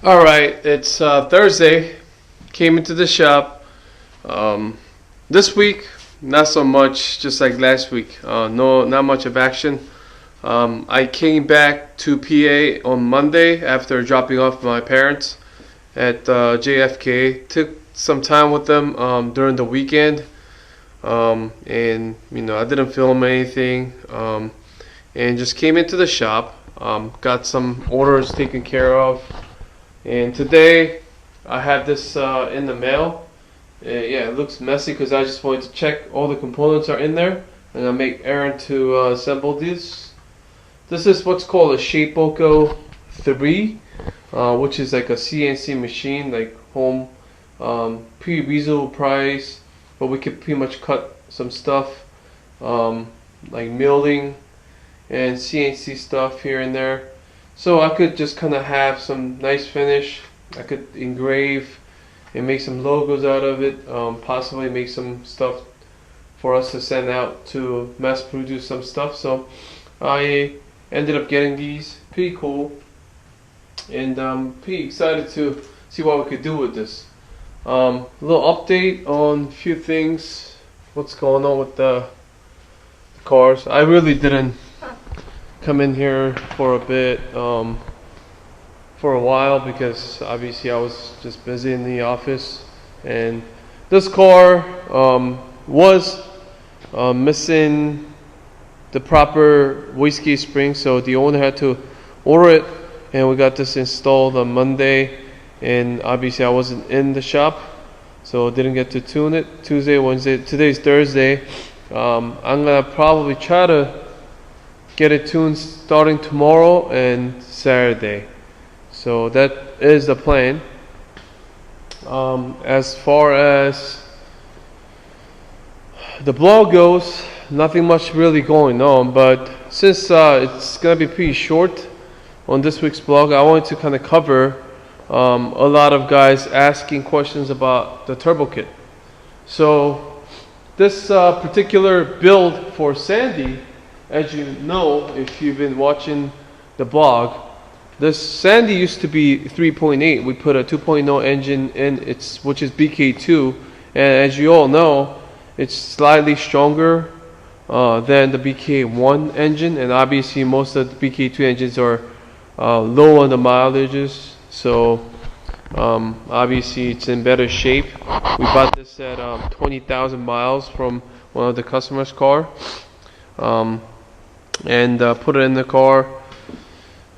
Alright, it's Thursday. Came into the shop. This week, not so much, just like last week. Not much of action. I came back to PA on Monday after dropping off my parents at JFK. Took some time with them during the weekend. And I didn't film anything. And just came into the shop. Got some orders taken care of. And today I have this in the mail. Yeah, it looks messy because I just wanted to check all the components are in there, and I'll make Aaron to assemble these. This is what's called a Shapeoko 3, which is like a CNC machine, like home, pretty reasonable price, but we could pretty much cut some stuff, like milling and CNC stuff here and there. So I could just kind of have some nice finish. I could engrave and make some logos out of it, possibly make some stuff for us to send out to mass produce some stuff. So I ended up getting these. Pretty cool, and I'm pretty excited to see what we could do with this. A little update on a few things, what's going on with the cars. I really didn't come in here for a bit, for a while, because obviously I was just busy in the office, and this car was missing the proper wastegate spring, so the owner had to order it, and we got this installed on Monday, and obviously I wasn't in the shop, so didn't get to tune it. Tuesday, Wednesday, today's Thursday. I'm gonna probably try to get it tuned starting tomorrow and Saturday. So that is the plan. As far as the blog goes, nothing much really going on, but since it's gonna be pretty short on this week's blog, I wanted to kind of cover a lot of guys asking questions about the turbo kit. So this particular build for Sandy, as you know, if you've been watching the blog, this Sandy used to be 3.8. We put a 2.0 engine in, which is BK2, and as you all know, it's slightly stronger than the BK1 engine, and obviously most of the BK2 engines are low on the mileages, so obviously it's in better shape. We bought this at 20,000 miles from one of the customers' car. And put it in the car.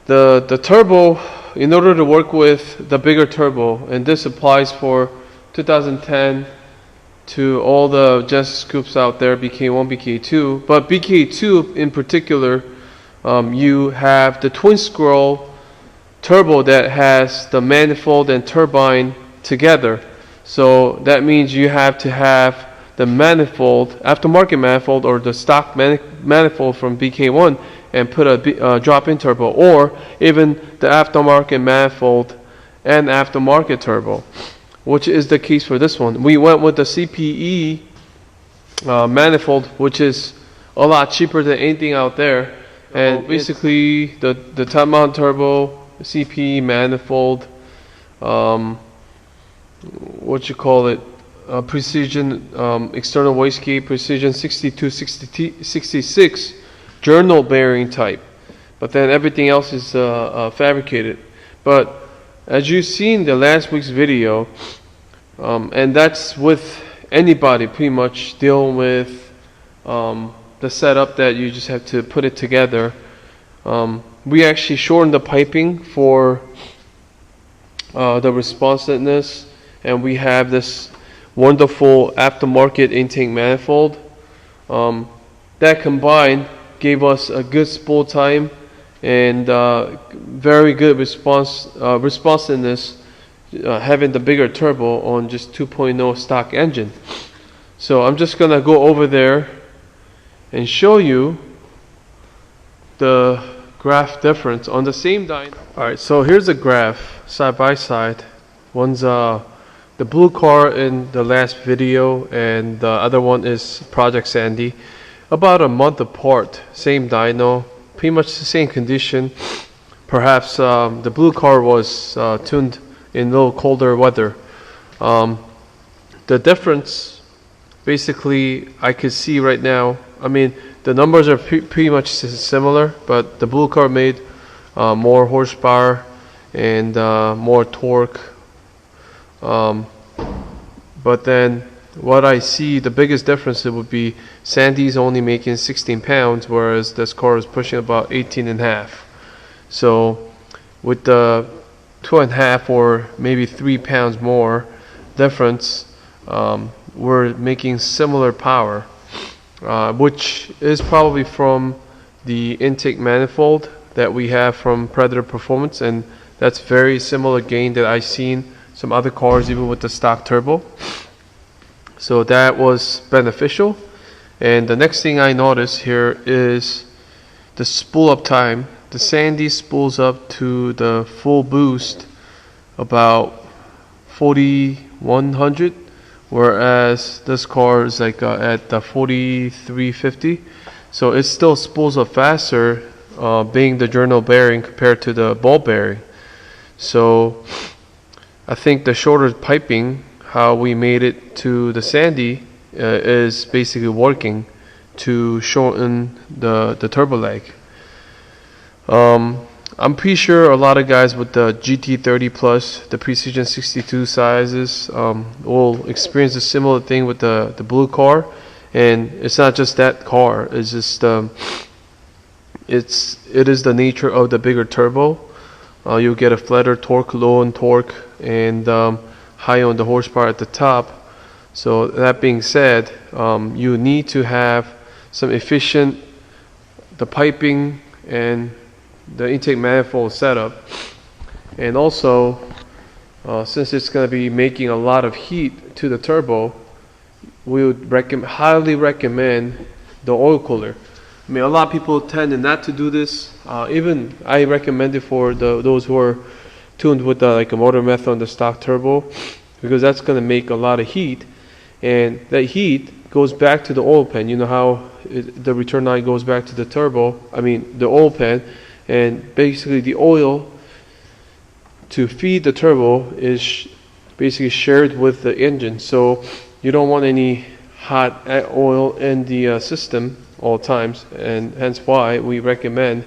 The turbo, in order to work with the bigger turbo, and this applies for 2010 to all the Genesis Coupes out there, BK1, BK2, but BK2 in particular, you have the twin scroll turbo that has the manifold and turbine together. So that means you have to have the manifold, aftermarket manifold, or the stock manifold from BK1, and put a drop-in turbo, or even the aftermarket manifold and aftermarket turbo, which is the case for this one. We went with the CPE manifold, which is a lot cheaper than anything out there, and basically the top mount turbo, CPE manifold, precision external wastegate, precision 6266 journal bearing type, but then everything else is fabricated. But as you've seen the last week's video, and that's with anybody pretty much dealing with the setup that you just have to put it together. We actually shortened the piping for the responsiveness, and we have this wonderful aftermarket intake manifold. That combined gave us a good spool time and very good responsiveness, having the bigger turbo on just 2.0 stock engine. So I'm just gonna go over there and show you the graph difference on the same dyno. Alright, so here's a graph side by side. One's the blue car in the last video, and the other one is Project Sandy. About a month apart, same dyno, pretty much the same condition. perhaps the blue car was tuned in a little colder weather. The difference, basically, I could see right now. I mean, the numbers are pretty much similar, but the blue car made more horsepower and more torque. But then what I see, the biggest difference it would be Sandy's only making 16 pounds, whereas this car is pushing about 18 and a half. So with the 2.5 or maybe 3 pounds more difference, we're making similar power, which is probably from the intake manifold that we have from Predator Performance, and that's very similar gain that I've seen some other cars even with the stock turbo. So that was beneficial. And the next thing I noticed here is the spool up time. The Sandy spools up to the full boost about 4100, whereas this car is like at the 4350. So it still spools up faster, being the journal bearing compared to the ball bearing. So I think the shorter piping, how we made it to the Sandy, is basically working to shorten the turbo lag. I'm pretty sure a lot of guys with the GT30 Plus, the Precision 62 sizes, will experience a similar thing with the blue car. And it's not just that car, it's just it is the nature of the bigger turbo. You'll get a flatter torque, low on torque, and high on the horsepower at the top. So that being said, you need to have some efficient the piping and the intake manifold setup, and also since it's going to be making a lot of heat to the turbo, we would highly recommend the oil cooler. I mean, a lot of people tend not to do this. Even I recommend it for those who are tuned with like a motor method on the stock turbo, because that's going to make a lot of heat, and that heat goes back to the oil pan. You know how the return line goes back to the turbo, I mean the oil pan, and basically the oil to feed the turbo is basically shared with the engine. So you don't want any hot oil in the system all times, and hence why we recommend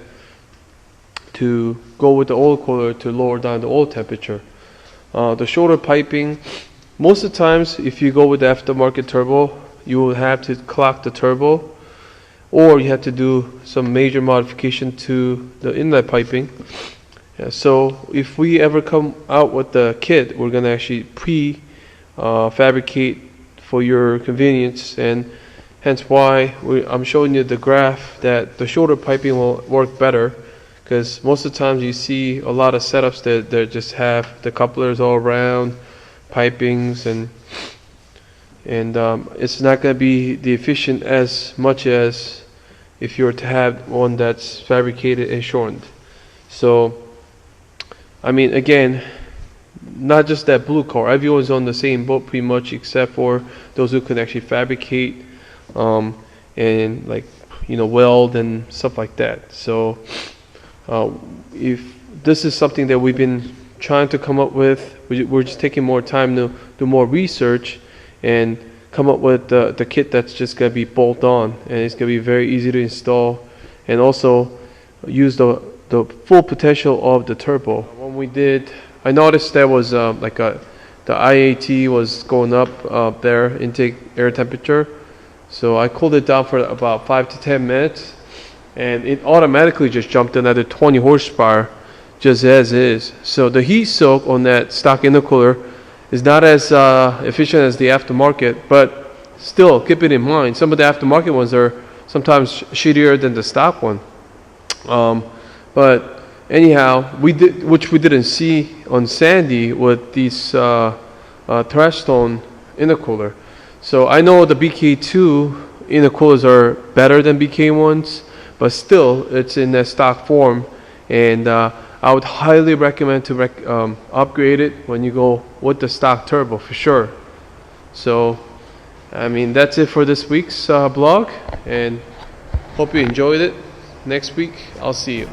to go with the oil cooler to lower down the oil temperature. The shorter piping, most of the times if you go with the aftermarket turbo, you will have to clock the turbo, or you have to do some major modification to the inlet piping. So if we ever come out with the kit, we're going to actually fabricate for your convenience, and hence why I'm showing you the graph that the shorter piping will work better, because most of the times you see a lot of setups that just have the couplers all around, pipings, and it's not going to be the efficient as much as if you were to have one that's fabricated and shortened. So I mean, again, not just that blue car, everyone's on the same boat pretty much, except for those who can actually fabricate and like, you know, weld and stuff like that. So if this is something that we've been trying to come up with, we're just taking more time to do more research and come up with the kit that's just going to be bolt on, and it's going to be very easy to install, and also use the full potential of the turbo. When we did, I noticed there was the IAT was going up there, intake air temperature. So I cooled it down for about 5 to 10 minutes, and it automatically just jumped another 20 horsepower just as is. So the heat soak on that stock intercooler is not as efficient as the aftermarket, but still keep it in mind, some of the aftermarket ones are sometimes shittier than the stock one. But anyhow, which we didn't see on Sandy with these thrash tone intercooler. So I know the BK2 intercoolers are better than BK ones, but still it's in their stock form, and I would highly recommend to upgrade it when you go with the stock turbo for sure. So I mean, that's it for this week's blog, and hope you enjoyed it. Next week I'll see you.